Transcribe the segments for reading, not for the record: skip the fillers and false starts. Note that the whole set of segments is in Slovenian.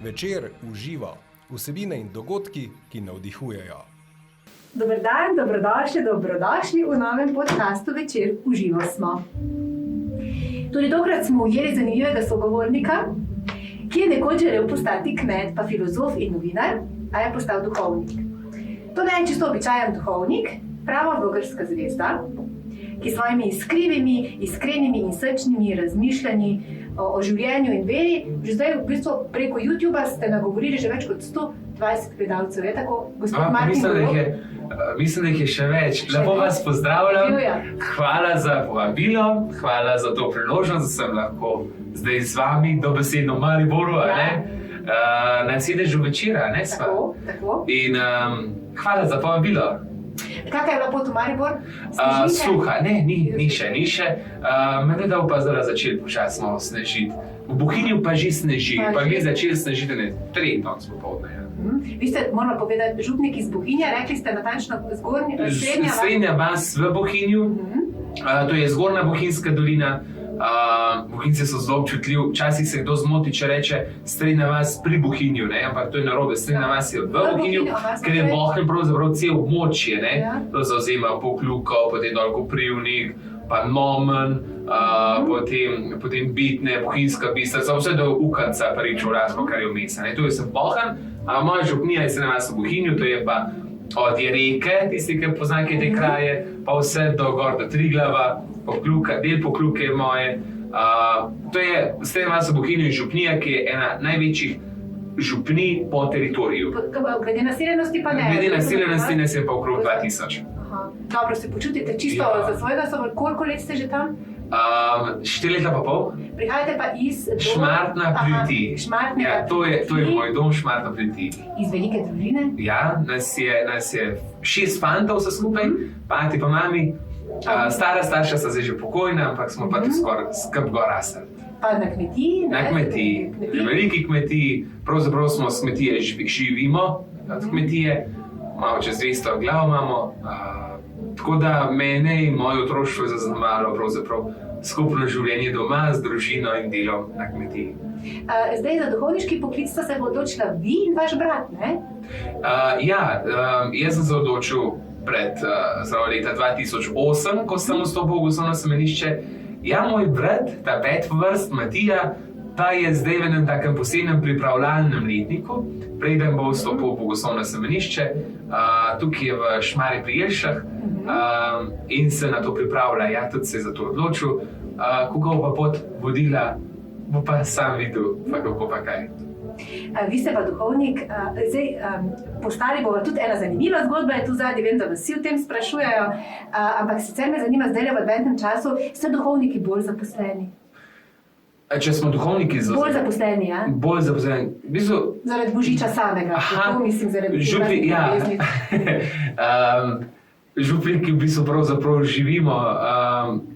Večer uživa, vsebine in dogodki, ki navdihujejo. Dober dan, dobrodošli v novem podcastu Večer uživa smo. Tudi tokrat smo ujeli zanimivega sogovornika, ki je nekoč želel postati kmet, pa filozof in novinar, a je postal duhovnik. To ne je čisto običajen duhovnik, prava blogerska zvezda, ki svojimi iskrenimi in srčnimi razmišljanji o življenju in veri, že zdaj v bistvu preko YouTubea ste nagovorili že več kot 120 gledalcev, je tako, gospod Martin Golob? Mislim, da jih je še več. Lepo vas pozdravljam. Hvala za povabilo, hvala za to priložnost, da sem lahko zdaj z vami dobesedno v Mariboru, na sedežu Večera, ne sva. Tako. In hvala za povabilo. Kakaj je bila pot v Maribor? Suha, ne, ni še. Mene da pa zdaj začeli počasno snežiti. V Bohinju pa že sneži, pa mi začeli snežiti ne 3 danes popoldne. Vi ste, moramo povedati, župnik iz Bohinja, rekli ste natančno Srednja vas v Bohinju, to je zgornja Bohinjska dolina. Bohinjci so zelo občutljivi, včasih se kdo zmoti, če reče Srednja vas pri Bohinju, ampak to je narobe. Srednja vas je v Bohinju, ker je Bohinj pravzaprav cel območje, to zauzema Pokljuko, potem dol Koprivnik, pa Nomen, potem Bitne, Bohinjska Bistrica, vse do Ukanca, pa Rečo Razko, kar je vmes. Tu je sem Bohinj, moja župnija je Srednja vas v Bohinju, to je pa od Jereke, tisti, ki poznate te kraje, pa vse do gor do Triglava, del Pokljuke je moje. To je Srednja vas v Bohinju in župnija, ki je ena največjih župnij po teritoriju. Glede naseljenosti pa ne? Glede naseljenosti nas je pa okrog 2000. Dobro, se počutite čisto za svojega sobo. Koliko let ste že tam? 4 leta pa pol. Prihajate pa iz Šmartna pri Litiji. To je moj dom, Šmartna pri Litiji. Iz velike družine? Ja, nas je 6 fantov vse skupaj, pati pa mami. Stara starša sta zdaj že pokojna, ampak smo pa tu skoraj skrb gor rasli. Pa na kmetiji? Na kmetiji, veliki kmetiji, pravzaprav smo s kmetije živimo od kmetije, malo čez 200 glav imamo, tako da mene in moje otroštvo je zaznamovalo pravzaprav skupno življenje doma z družino in delom na kmetiji. Zdaj za duhovniški poklic sta se odločila vi in vaš brat, ne? Jaz sem se odločil pred leta 2008, ko sem vstopil v Bogoslovno semenišče. Moj brat, ta 5 vrst, Matija, pa je zdaj v enem takem posebnem pripravljalnem letniku, preden bo vstopil v Bogoslovno semenišče, tukaj je v Šmarju pri Jelšah, in se na to pripravlja. Tudi se je za to odločil. Kako bo pa pot vodila, bo pa sam videl, pa kako pa kaj. Vi ste pa duhovnik, zdaj postali bova tudi ena zanimiva zgodba, je tu zadnji, vem, da vas vsi o tem sprašujejo, ampak sicer me zanima zdaj v adventnem času, ste duhovniki bolj zaposleni? Če smo duhovniki bolj zaposleni, ja? Bolj zaposleni. Zaradi Božiča samega, to mislim, zaradi ljubezni. Župniki v bistvu pravzaprav živimo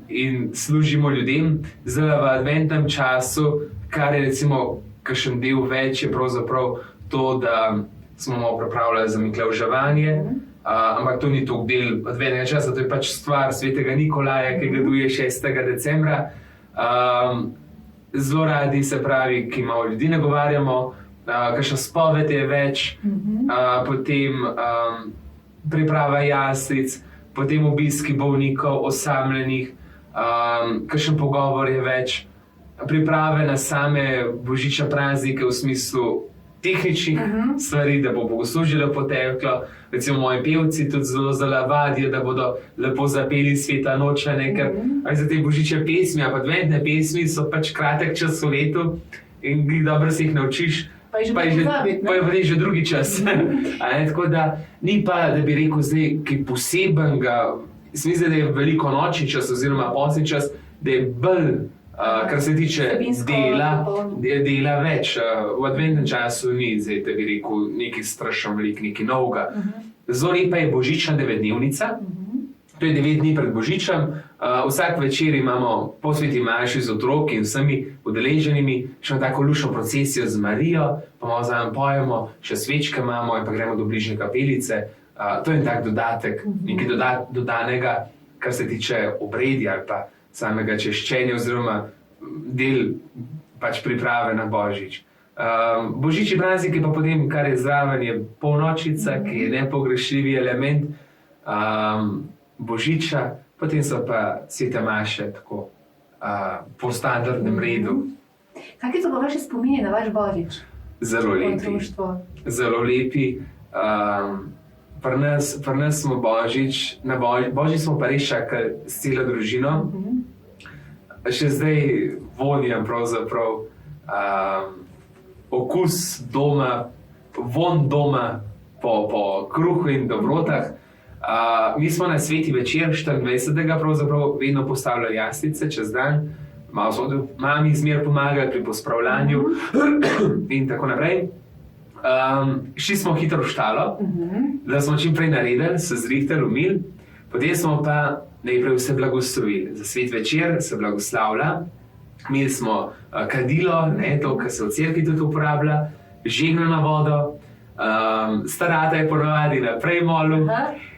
in služimo ljudem, zdaj v adventnem času, kar je recimo kakšen del več, je pravzaprav to, da smo malo pripravljali za miklavževanje, ampak to ni toliko del adventnega časa, to je pač stvar svetega Nikolaja, ki gleduje 6. decembra. Zelo radi, se pravi, ki malo ljudi nagovarjamo, kakšna spoved je več, potem priprava jaslic, potem obiski bolnikov, osamljenih, kakšen pogovor je več, priprave na same božične praznike v smislu tehničnih stvari, da bo bogoslužje lepo teklo. Recimo moji pevci tudi zelo vadijo, da bodo lepo zapeli Sveta noč, ker za te božične pesmi, pa adventne pesmi so pač kratek čas v letu in dobro se jih naučiš, pa je že drugi čas. Tako da ni pa, da bi rekel zdaj, ki posebenega, mislim, da je veliko nočni čas oziroma posni čas, da je bolj, kar se tiče dela več. V adventnem času ni, zdaj, da bi rekel, nekaj strašno veliko, nekaj novega. Zelo lepa je božična 9-dnevnica, to je 9 dni pred Božičem. Vsak večer imamo po sveti maši z otroki in vsemi udeleženimi še tako lušno procesijo z Marijo, pa malo zraven pojemo, še svečke imamo in pa gremo do bližnje kapelice. To je tak dodatek, nekaj dodanega, kar se tiče obredja ali pa samega češčenja oziroma del pač priprave na Božič. Božični praznik je pa potem, kar je zraven, je polnočica, ki je nepogrešljivi element Božiča, potem so pa svete maše tako po standardnem redu. Kakšni so pa vaši spomini na vaš Božič? Zelo lepi. Zelo lepi. Pri nas smo na Božič smo pa res čakali s celo družino. Še zdaj vonjam pravzaprav okus doma, von doma po kruhu in dobrotah. Mi smo na sveti večer 24. pravzaprav vedno postavljali jaslice čez dan. Malo smo tudi mami zmer pomagali pri pospravljanju in tako naprej. Šli smo hitro v štalo, da smo čim prej naredili, se zrihtali, umili. Potem smo pa najprej vse blagoslovili. Za svet večer se blagoslavlja. Imeli smo kadilo, to, kar se v cerkvi tudi uporablja, žegnano vodo, starata je ponovadi naprej molil.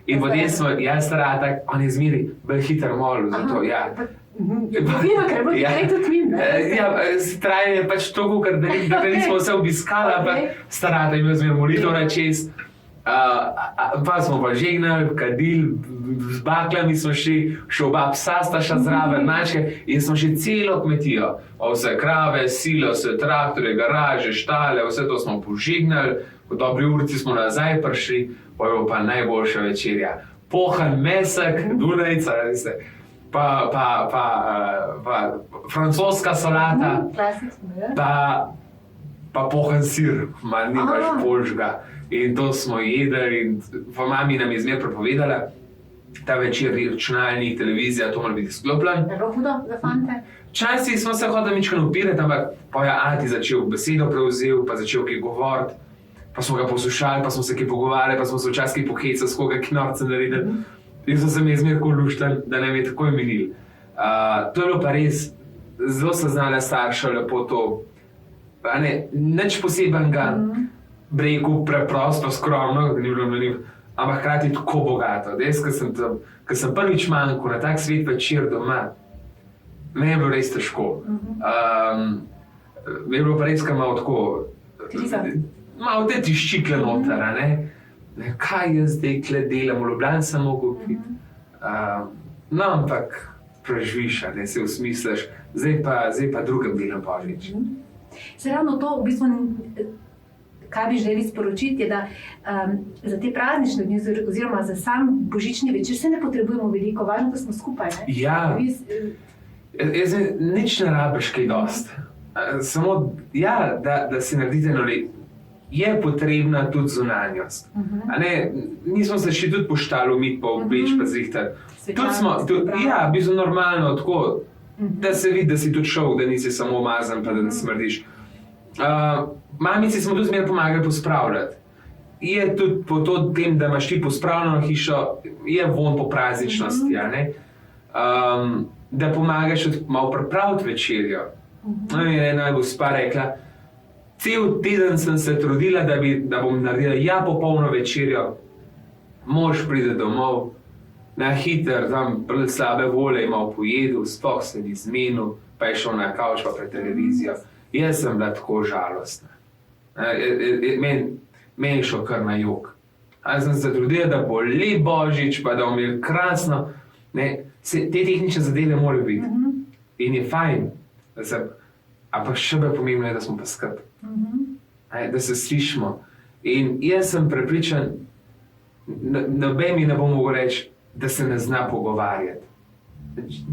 In potem smo, starata, on je zmeri bolj hiter molil, zato Vino, ker bo nekaj tudi vim, trajanje je pač toliko, ker da nismo vse obiskali, ampak starata je imel zmer molitev na čez. Pa smo pa žegnali, kadili, z baklami smo šli, še oba psa sta še zraven naše in smo še celo kmetijo. Vse krave, silo, vse traktore, garaže, štale, vse to smo požignali, po dobri urci smo nazaj prišli, pa je pa najboljša večerja. Pohan mesek, dunajca, pa francoska solata, pa pohan sir, ni pač boljšega. In to smo jedli in mami nam je zmer prepovedala, ta večer računalnik, televizija, to mora biti izklopljen. Je bilo hudo za fante? Včasih smo se hodili mičkano upirati, ampak pa je ati začel besedo prevzel, pa začel kaj govoriti, pa smo ga poslušali, pa smo se kaj pogovarjali, pa smo se včasih pohecali, s koga knorca naredili. In so se mi zmer luštali, da nam je takoj minili. To je bilo pa res, zelo so znala starša lepo to, nič posebenega, breku preprosto, skromno, da ni bilo meniv, ampak hkrati tako bogato. Jaz, ko sem prvič manjko na tak svet večer doma, me je bilo res težko. Me je bilo pa res, kar malo tako, malo te tiščikle noter, kaj jaz zdaj kle delam, v Ljubljani sem mogel piti. No, ampak preživiš, se usmisliš, zdaj pa drugem delom Božič. Se ravno to, v bistvu, kaj bi želeli sporočiti, je, da za te praznične dni oziroma za sam božični večer se ne potrebujemo veliko, važno, da smo skupaj. Ja, nič ne rabiš kaj dost. Samo, da si naredite noli, je potrebna tudi zunanjost. Mi smo se še tudi po štalu umiti, pa obleč, pa zrihtati. Ja, v bistvu normalno, tako, da se vidi, da si tudi šel, da nisi samo umazan, pa da ne smrdiš. Mamici smo tudi zmeraj pomagali pospravljati. Je tudi po tem, da imaš ti pospravljeno hišo, je von po prazničnosti, da pomagaš malo pripraviti večerjo. Je ena gospa rekla, cel teden sem se trudila, da bom naredila popolno večerjo. Mož pride domov, na hiter, tam pred slabe volje je malo pojedel, sploh se ni zmenil, pa je šel na kavč pa pred televizijo. Jaz sem bila tako žalostna. Meni je šel kar na jok. Jaz sem se trudila, da bo lep Božič, pa da bomo imeli krasno. Te tehnične zadeve morajo biti. In je fajn. Ampak še bolj pomembno je, da smo pa skupaj. Da se slišimo. In jaz sem prepričan, noben mi ne bo mogel reči, da se ne zna pogovarjati.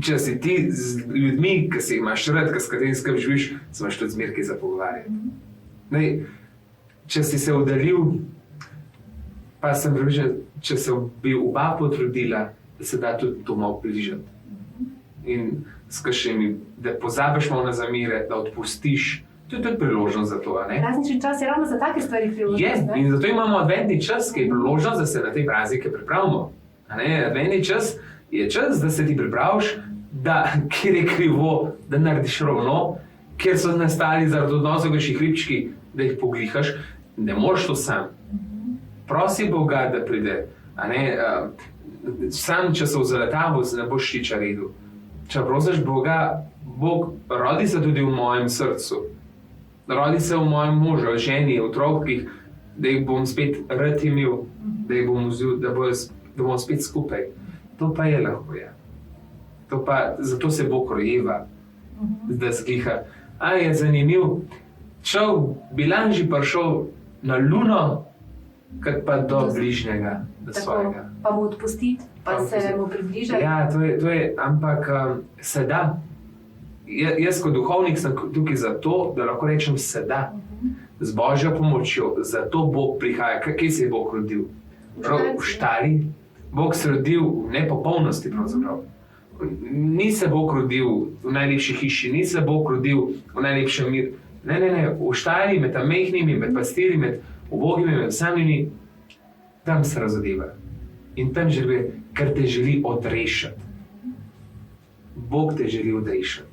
Če si ti z ljudmi, ki se imaš rad, s katerim skupaj živiš, se imaš tudi zmer kaj za pogovarjati. Če si se oddaljil, pa sem prepričan, če se bi oba potrudila, da se da tudi to malo bližati. In s kakšnimi, da pozabiš malo na zamere, da odpustiš, to je tudi priložnost za to. Praznični čas je ravno za take stvari priložnost. In zato imamo adventni čas, ki je priložnost, da se na te praznike pripravimo. Adventni čas je čas, da se ti pripraviš, da kjer je krivo, da narediš ravno, kjer so nastali zaradi odnosov kakšni hribčki, da jih poglihaš, ne moreš to sam. Prosi Boga, da pride. Sam, če se v zaletavu, ne boš tiča redu. Če prosiš Boga, Bog rodi se tudi v mojem srcu. rodi se v mojem možu, ženi, otrokih, da jih bom spet rad imel, da jih bom vzel, da bomo spet skupaj. To pa je lahko, ja. Zato se Bog rojeva, da zgliha. Je zanimiv, bi Lanži prišel na luno, kot pa do bližnjega, do svojega. Pa mu odpustiti, pa se mu približati. Ja, to je, ampak se da. Jaz kot duhovnik sem tukaj zato, da lahko rečem se da. Z Božjo pomočjo, zato Bog prihaja. Kje se je Bog rodil? V štali. Bog se rodil v nepopolnosti pravzaprav. Ni se Bog rodil v najlepši hiši, ni se Bog rodil v najlepšem miru. Ne, v štali, med tam mehkimi, med pastiri, med ubogimi, med samimi, tam se razodeva. In tam živi, ker te želi odrešiti. Bog te želi odrešiti.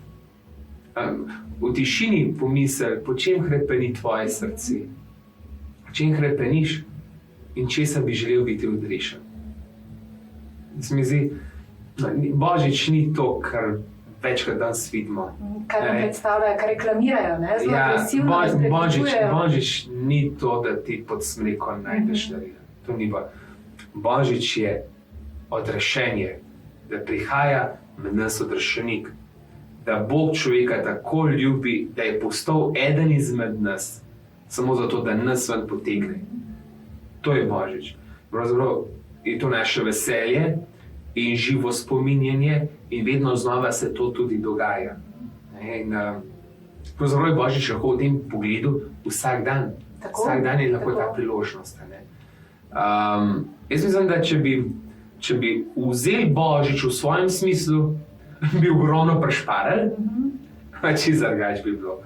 V tišini pomisli, po čem hrepeni tvoje srce, po čem hrepeniš in česa bi želel biti odrešen. Božič ni to, kar večkrat danes vidimo. Kar nam predstavljajo, kar reklamirajo, ne? Zelo agresivno. Božič ni to, da ti pod smrekom najdeš darila. To ni Božič je odrešenje, da prihaja med nas odrešenik, da Bog človeka tako ljubi, da je postal eden izmed nas, samo zato, da nas ven potegne. To je Božič. Pravzaprav je to naše veselje in živo spominjanje in vedno znova se to tudi dogaja. Pravzaprav je Božič lahko v tem pogledu vsak dan. Vsak dan je lahko ta priložnost. Jaz mislim, da če bi vzeli Božič v svojem smislu, bi ogromno prešparali, čisto drugače bi bilo.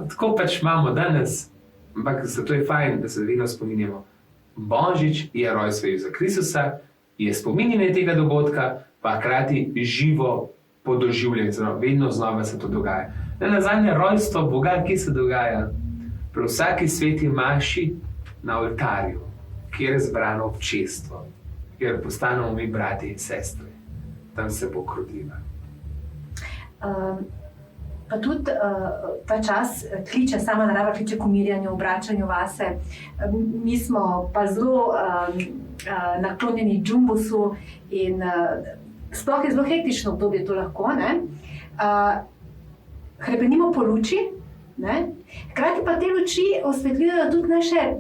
Tako pač imamo danes, ampak zato je fajn, da se vedno spominjamo. Božič je rojstvo Jezusa Kristusa, je spominjanje tega dogodka, pa hkrati živo podoživljanje, vedno znova se to dogaja. Nazadnje rojstvo Boga, ki se dogaja pri vsaki sveti maši na oltarju, kjer je zbrano občestvo, kjer postanemo mi brati in sestre. Tam se bo rodila. Pa tudi ta čas kliče, sama narava kliče k umirjanju, obračanju vase. Mi smo pa zelo naklonjeni džumbusu in sploh je zelo hektično obdobje to lahko. Hrepenimo po luči, hkrati pa te luči osvetljujejo tudi naše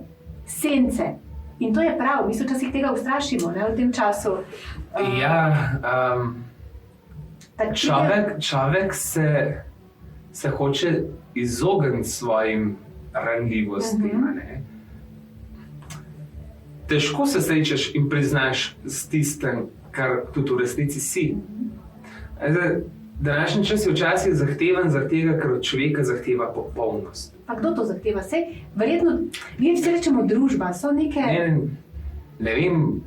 sence. In to je prav, mi se včasih tega ustrašimo v tem času. Človek se hoče izogniti svojim ranljivostim. Težko se srečaš in priznaš s tistem, kar tudi v resnici si. Današnji čas je včasih zahteven zaradi tega, ker od človeka zahteva popolnost. Pa kdo to zahteva? Verjetno, mi vsi rečemo družba, so neke... Ne vem,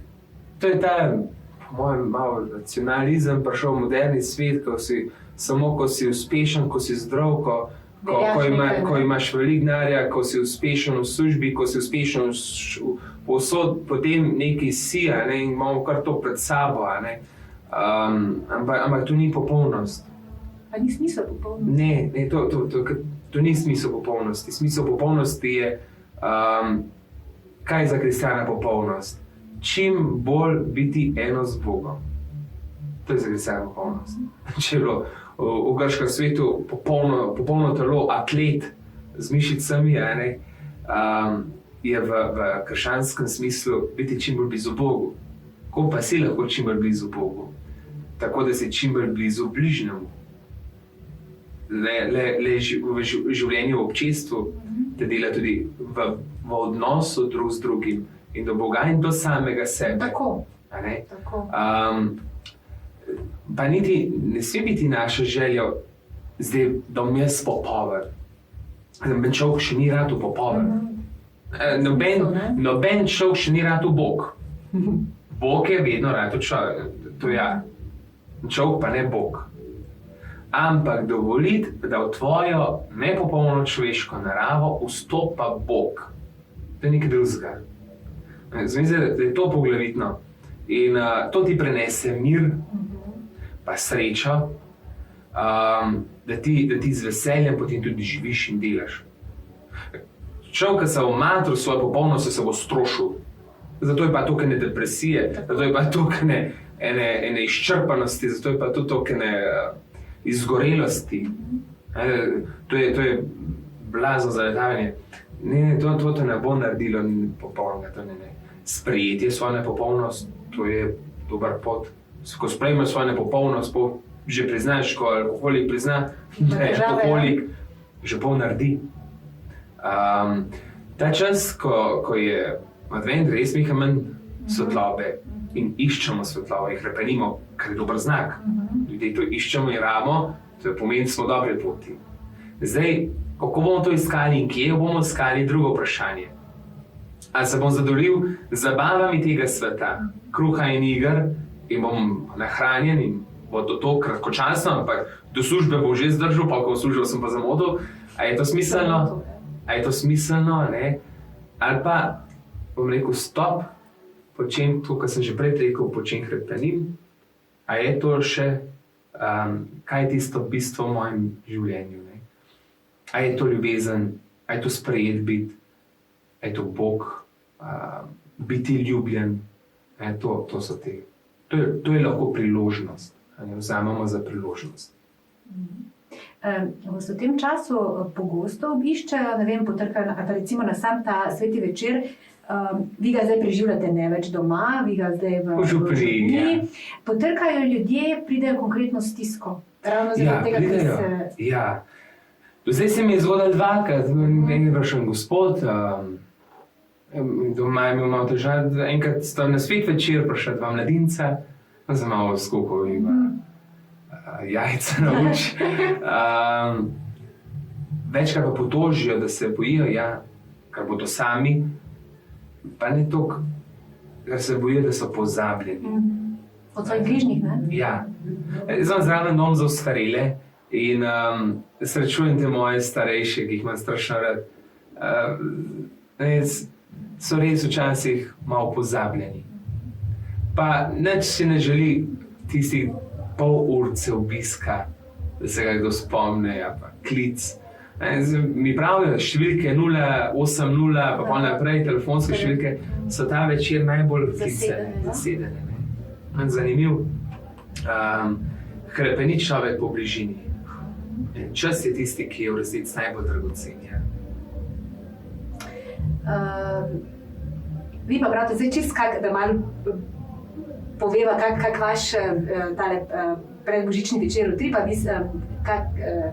to je ta, po mojem, malo nacionalizem prišel v moderni svet, ko si uspešen, ko si zdrav, ko imaš veliko denarja, ko si uspešen v službi, ko si uspešen povsod, potem nekaj si, in imamo kar to pred sabo. Ampak to ni popolnost. A ni smisel popolnosti? Ne, to ni smisel popolnosti. Smisel popolnosti je, kaj je za kristjana popolnost? Čim bolj biti eno z Bogom. To je za kristjana popolnost. Če je bilo v grškem svetu popolno telo, atlet z mišicami, je v krščanskem smislu biti čim bolj blizu Bogu. Ko pa si lahko čim bolj blizu Bogu? Tako da si čim bolj blizu bližnjemu. Le življenje v občestvu te dela tudi v odnosu drug z drugim in do Boga in do samega sebe. Tako. Pa niti ne sme biti naša želja, zdaj, da bom jaz popoln. Noben človek še ni rad popoln. Noben človek še ni rad Bog. Bog je vedno rad človek. To je ja. Človek pa ne Bog. Ampak dovoliti, da v tvojo nepopolno človeško naravo vstopa Bog. To je nekaj drugega. Zmislite, da je to poglavitno. In to ti prenese mir, pa srečo, da ti z veseljem potem tudi živiš in delaš. Človek, ki se v matru svoje popolnosti, se bo strošil. Zato je pa toliko ene depresije, zato je pa toliko ene izčrpanosti, zato je pa tudi toliko ene izgorelosti. To je blazno zaletavanje. Ne, to te ne bo naredilo popolnega, to ne. Sprejetje svoje nepopolnost, to je dober pot. Ko sprejmeš svojo nepopolnost, že priznaš, ko alkoholik prizna, da je alkoholik, že pol naredi. Ta čas, ko je advent, res nekaj manj svetlobe in iščemo svetlobo in hrepenimo, kar je dober znak. Ljudje to iščemo in ramo, to pomeni, da smo dobre poti. Zdaj, kako bomo to iskali in kje bomo iskali, drugo vprašanje. Ali se bom zadovoljil z zabavami tega sveta, kruha in iger, in bom nahranjen in bo to kratkočasno, ampak do službe bom že zdržal, pa ko v službo sem pa zamudil. A je to smiselno? A je to smiselno, ne? Ali pa bom rekel stop, počem to, kar sem že prej rekel, počem hrepenim. A je to še, kaj je tisto bistvo v mojem življenju? Ne? A je to ljubezen, a je to sprejet biti, a je to Bog, biti ljubljen, to so te. To je lahko priložnost, vzamemo za priložnost. Vas v tem času pogosto obiščajo, ne vem, potrkajo, recimo na sam ta sveti večer, vi ga zdaj preživljate ne več doma, vi ga zdaj v župniji. Potrkajo ljudje, pridejo konkretno s stisko. Ravno zaradi tega, ker se... Ja, zdaj se mi je zgodilo dvakrat, meni je prišel gospod, doma je imel malo težav, enkrat sta na svet večer prišla dva mladinca, sem malo skokal in jajca na uč. Večkrat pa potožijo, da se bojijo, kar bodo sami, pa ne toliko, ker se bojijo, da so pozabljeni. Od svojih bližnjih, ne? Ja. Sem zraven dom za ostarele in srečujem te moje starejše, ki jih imam strašno rad. So res včasih malo pozabljeni. Pa nič si ne želi tistih pol urce obiska, da se ga kdo spomne, pa klic. Mi pravijo, številke 080, pa naprej, telefonske številke, so ta večer najbolj zasedene. Zanimiv. Hrepeni človek po bližini. Čas je tisti, ki je v resnici najbolj dragocen. Vi pa pravite, zdaj čist da malo poveva, kak vaš predbožični večer utripa,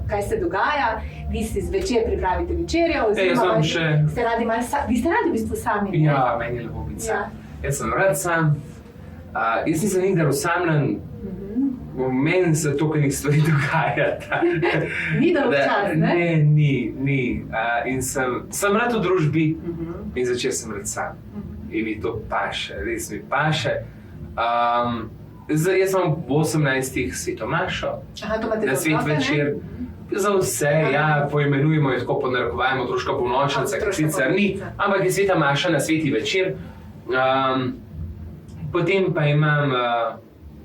kaj se dogaja, vi si zvečer pripravite večerjo, oziroma vi ste radi v bistvu sami, ne? Ja, meni je lepo biti sam. Jaz sem rad sam, jaz nisem nikdar osamljen, meni se toliko stvari dogajata. Ni dolgčas, ne? Ne, ni. In sem rad v družbi in začel sem rad sam. In mi to paše, res mi paše. Jaz sem v 18 svetomašo, na svet večer. Za vse, poimenujemo jo tako, ponarekovajmo otroška polnočnica, ki sicer ni, ampak je sveta maša na sveti večer. Potem pa imam,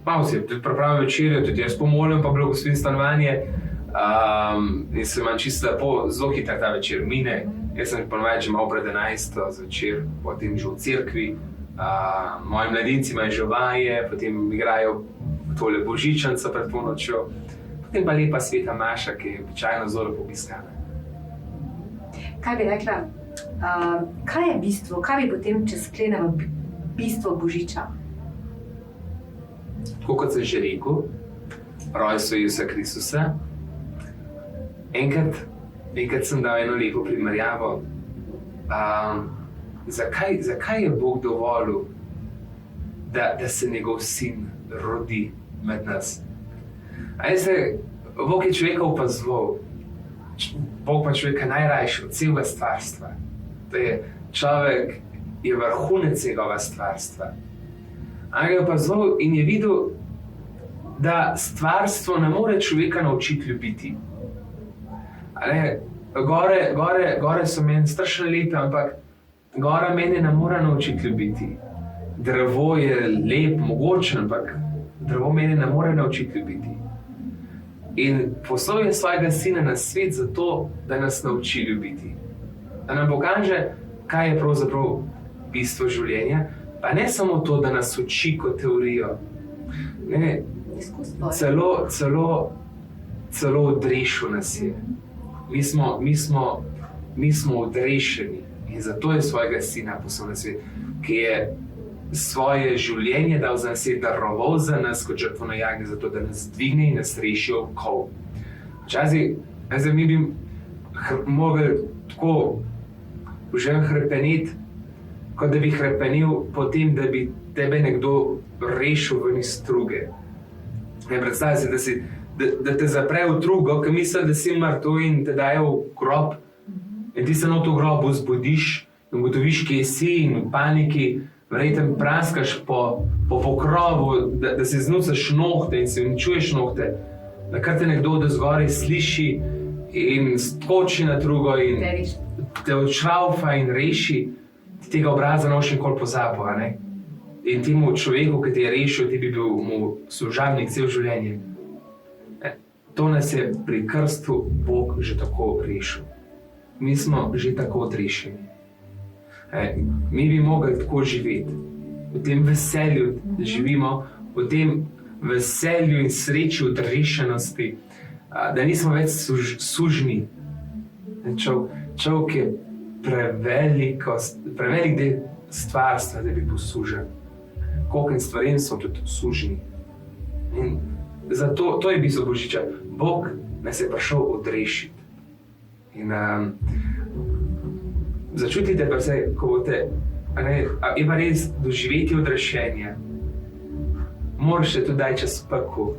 malo si pripravim večerjo, tudi jaz pomolim, pa blagoslovim stanovanje. In se imam čisto lepo, zelo hitro ta večer mine. Jaz sem ponovadi že malo pred 11 zvečer, potem že v cerkvi. Moji mladinci imajo že vaje, potem igrajo tole božičnico pred polnočjo. Potem pa lepa sveta maša, ki je običajno zelo lepo obiskana. Kaj bi rekla, kaj je bistvo, kaj bi potem, če sklenemo bistvo Božiča? Tako kot sem že rekel, rojstvo Jezusa Kristusa. Enkrat sem dal eno lepo primerjavo. Zakaj je Bog dovolil, da se njegov sin rodi med nas? Bog je človeka opazoval. Bog pa človeka najrajši od celega stvarstva. Človek je vrhunec njegova stvarstva. On ga je opazoval in je videl, da stvarstvo ne more človeka naučiti ljubiti. Gore so meni strašno lepe, ampak gora mene ne more naučiti ljubiti. Drevo je lep, mogoče, ampak drevo mene ne more naučiti ljubiti. In poslal je svojega sina na svet zato, da nas nauči ljubiti. Da nam pokaže, kaj je pravzaprav bistvo življenja, pa ne samo to, da nas uči kot teorijo. Ne, Izkustvo. celo odrešil nas je. Mi smo odrešeni in zato je svojega sina poslal na svet, ki je svoje življenje dal za nas, je daroval za nas kot žrtvo na jagnje, zato da nas dvigne in nas reši okov. Včasih mi bi mogli tako že hrepeneti, kot da bi hrepenil po tem, da bi tebe nekdo rešil ven iz struge. Ne predstavljaj si, da te zapre v trugo, ki misli, da si mrtev in te daje v grob. In ti se na to grobu zbudiš in ugotoviš, kje si in v paniki, verjetno praskaš po pokrovu, da si znucaš nohte in si uničuješ nohte, da kar te nekdo od zgoraj sliši in skoči na trugo in te odšraufa in reši, ti tega obraza ne boš nikoli pozabil, a ne? In temu človeku, ki te je rešil, ti bi bil mu služabnik cel življenje. To nas je pri krstu Bog že tako rešil. Mi smo že tako odrešeni. Mi bi mogli tako živeti, v tem veselju, da živimo, v tem veselju in sreči odrešenosti, da nismo več sužni. Človek je prevelik del stvarstva, da bi bil sužen. Koliko stvarem smo tudi sužni. In zato to je bistvo Božiča. Bog nas je prišel odrešiti. In začutite pa se, ko boste, je pa res doživeti odrešenje. Moraš se tudi daj čez pekel.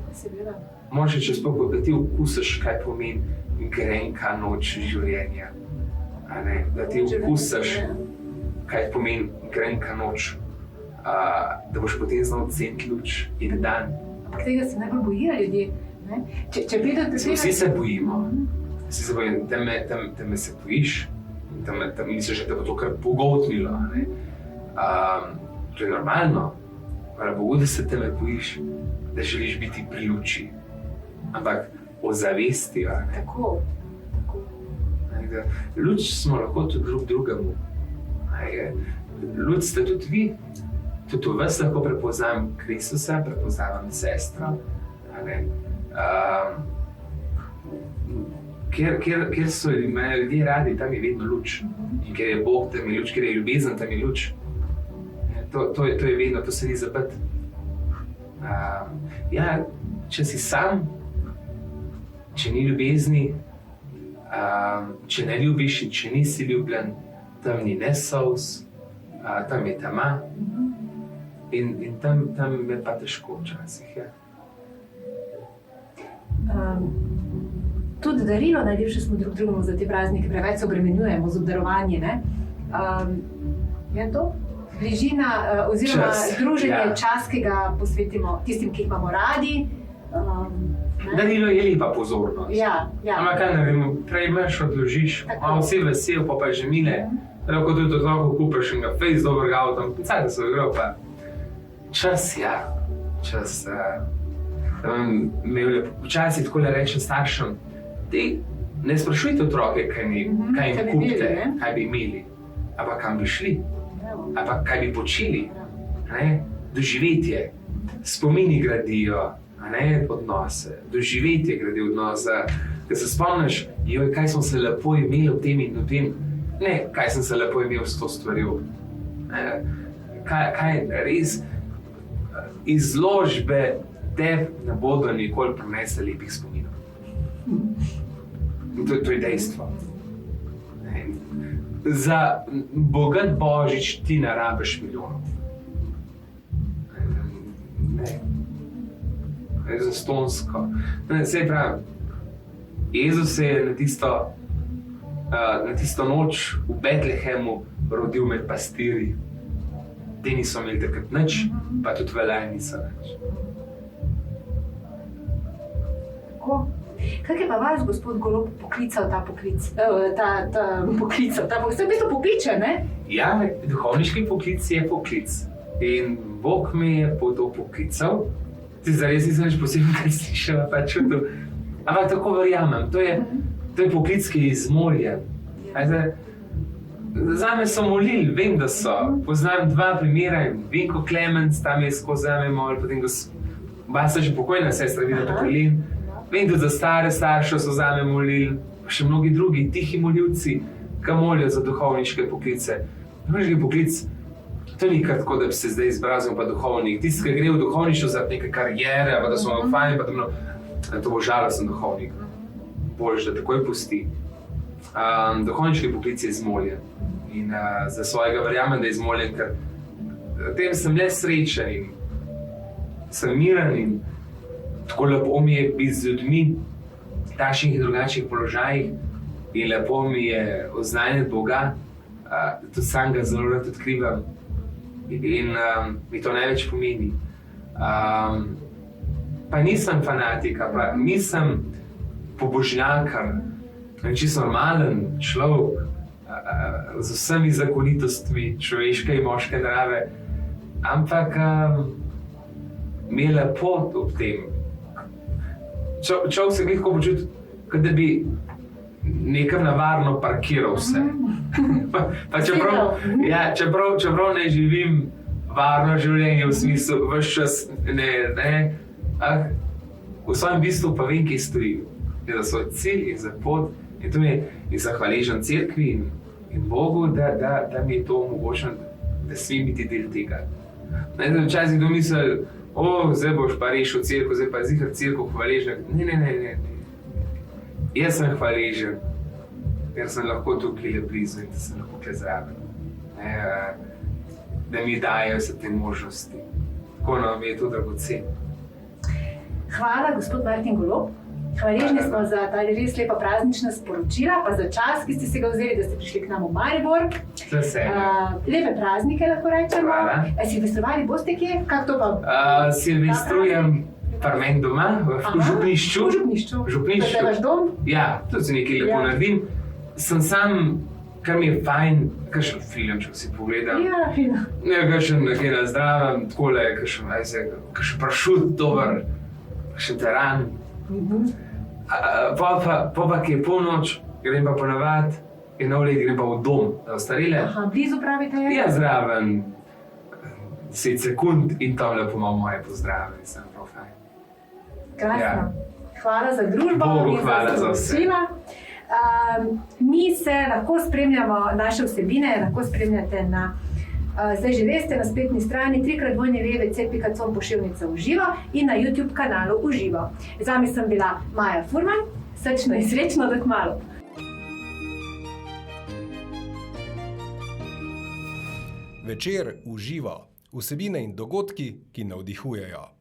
Moraš se čez pekel, da ti okusiš, kaj pomeni grenka noč življenja. Da ti okusiš, kaj pomeni grenka noč. Da boš potem znal ceniti luč in dan. Ampak tega se najbolj bojijo ljudje. Če pride do tega... Vsi se bojimo. Da me se bojiš, da misliš, da bo to kar pogoltnilo. To je normalno. Hvala Bogu, da se tebe bojiš, da želiš biti pri luči. Ampak ozavesti. Tako. Luč smo lahko tudi drug drugemu. Luč ste tudi vi. Tudi v vas lahko prepoznam Kristusa, prepoznavam sestro. Kjer so ljudje radi, tam je vedno luč. In kjer je Bog, tam je luč, kjer je ljubezen, tam je luč. To je vedno, to se ni zapet. Če si sam, če ni ljubezni, če ne ljubiš in če nisi ljubljen, tam ni ne solz, tam je tema. In tam je pa težko včasih. Tudi darilo najljubše smo drug drugemu za te praznike, preveč se obremenjujemo z obdarovanjem. Je to? Bližina oziroma druženje, čas, ki ga posvetimo tistim, ki jih imamo radi. Darilo je lepa pozornost. Ampak kaj naredimo? Prej imaš, odložiš, vsi vesel, pa že mine. Lahko tudi otroku kupiš in ga fejs dobrega avtom, da se igral pa. Čas. Včasih tako le rečem staršem, ne sprašujte otroke, kaj jim kupite, kaj bi imeli, ampak kam bi šli, ampak kaj bi počeli. Doživetje, spomini gradijo odnose, doživetje gradi odnose. Da se spomniš, kaj smo se lepo imeli v tem in v tem, ne kaj sem se lepo imel s to stvarjo. Kaj res izložbe te ne bodo nikoli prinesle lepih spominov. To je dejstvo. Za bogat Božič ti ne rabiš milijonov. Ne, zastonsko. Sej pravi, Jezus se je na tisto noč v Betlehemu rodil med pastirji. Te niso imeli takrat nič, pa tudi velej niso nič. Kako je pa vas, gospod Golob, poklical ta poklic? Vse v bistvu pokliče, ne? Ja, duhovniški poklic je poklic. In Bog me je po to poklical. Ti zares nisem več posebno kaj slišala, pa čutil. Ampak tako verjamem, to je poklic, ki je izmoljen. Zame so molili, vem, da so. Poznam 2 primera, Vinko Klemenc, tam je skozi zame molil, potem oba sta že pokojna sestra Vida Petrolin. Vem, tudi za stare starše so zame molili, pa še mnogi drugi tihi moljivci, ki molijo za duhovniške poklice. Duhovniški poklic, to ni kar tako, da bi se zdaj izbrazil pa duhovnik. Tisti, ki gre v duhovništvo za neke karijere, pa da so mu fajn, pa to bo žalosten duhovnik. Boljš, da takoj pusti. Duhovniški poklic je izmoljen. In za svojega verjamem, da je izmoljen, ker tem sem le srečen in sem miren in tako lepo mi je biti z ljudmi v takšnih in drugačnih položajih in lepo mi je oznanjati Boga, tudi sam ga zelo rad odkrivam in mi to največ pomeni. Pa nisem fanatika, pa nisem pobožnjakar, čisto normalen človek, z vsemi zakonitostmi človeške in moške narave, ampak mi je lepo ob tem. Človek se glihko počuti, kot da bi nekam navarno parkiral vse. Pa čeprav ne živim varno življenje v smislu, ves čas v svojem bistvu pa vem, kje stojim. Za svoj cilj in za pot. In to mi je zahvaležen cerkvi in Bogu, da mi je to omogočeno, da smem biti del tega. Včasih kdo misli, zdaj boš pa rešil cerkev, zdaj pa zihar cerkev hvaležen. Ne. Jaz sem hvaležen, ker sem lahko tukaj le blizu in da sem lahko tukaj zraven. Da mi dajo vse te možnosti. Tako mi je to dragocen. Hvala, gospod Martin Golob. Hvaležni smo za ta res lepa praznična sporočila, pa za čas, ki ste si ga vzeli, da ste prišli k nam v Maribor. Za veselje. Lepe praznike, lahko rečemo. Hvala. Silvestrovali boste kje? Kako to pa? Silvestrujem pri meni doma, v Župnišču. V Župnišču? V Župnišču. To je vaš dom? Ja, to si nekaj lepo naredim. Sem sam, kar mi je fajn, kakšen film, če si pogledam. Ja, fino. Kakšen nekaj na zdravem, takole, kakšen prašut dober, kakšen teran. Pa ki je polnoč, grem pa ponavad, je nov let, grem pa v dom, za ostarele. Blizu pravite je? Ja, zraven 10 sekund in tam lepo imam moje pozdrave, sem prav fajn. Krasno. Ja. Hvala za družbo. Bogu hvala za vse. Mi se lahko spremljamo, naše vsebine lahko spremljate na zdaj že veste, na spletni strani www.cerkvi.com/uživo in na YouTube kanalu Uživo. Z vami sem bila Maja Furman, srčno in srečno, do kmalu. Večer Uživo. Vsebine in dogodki, ki navdihujejo.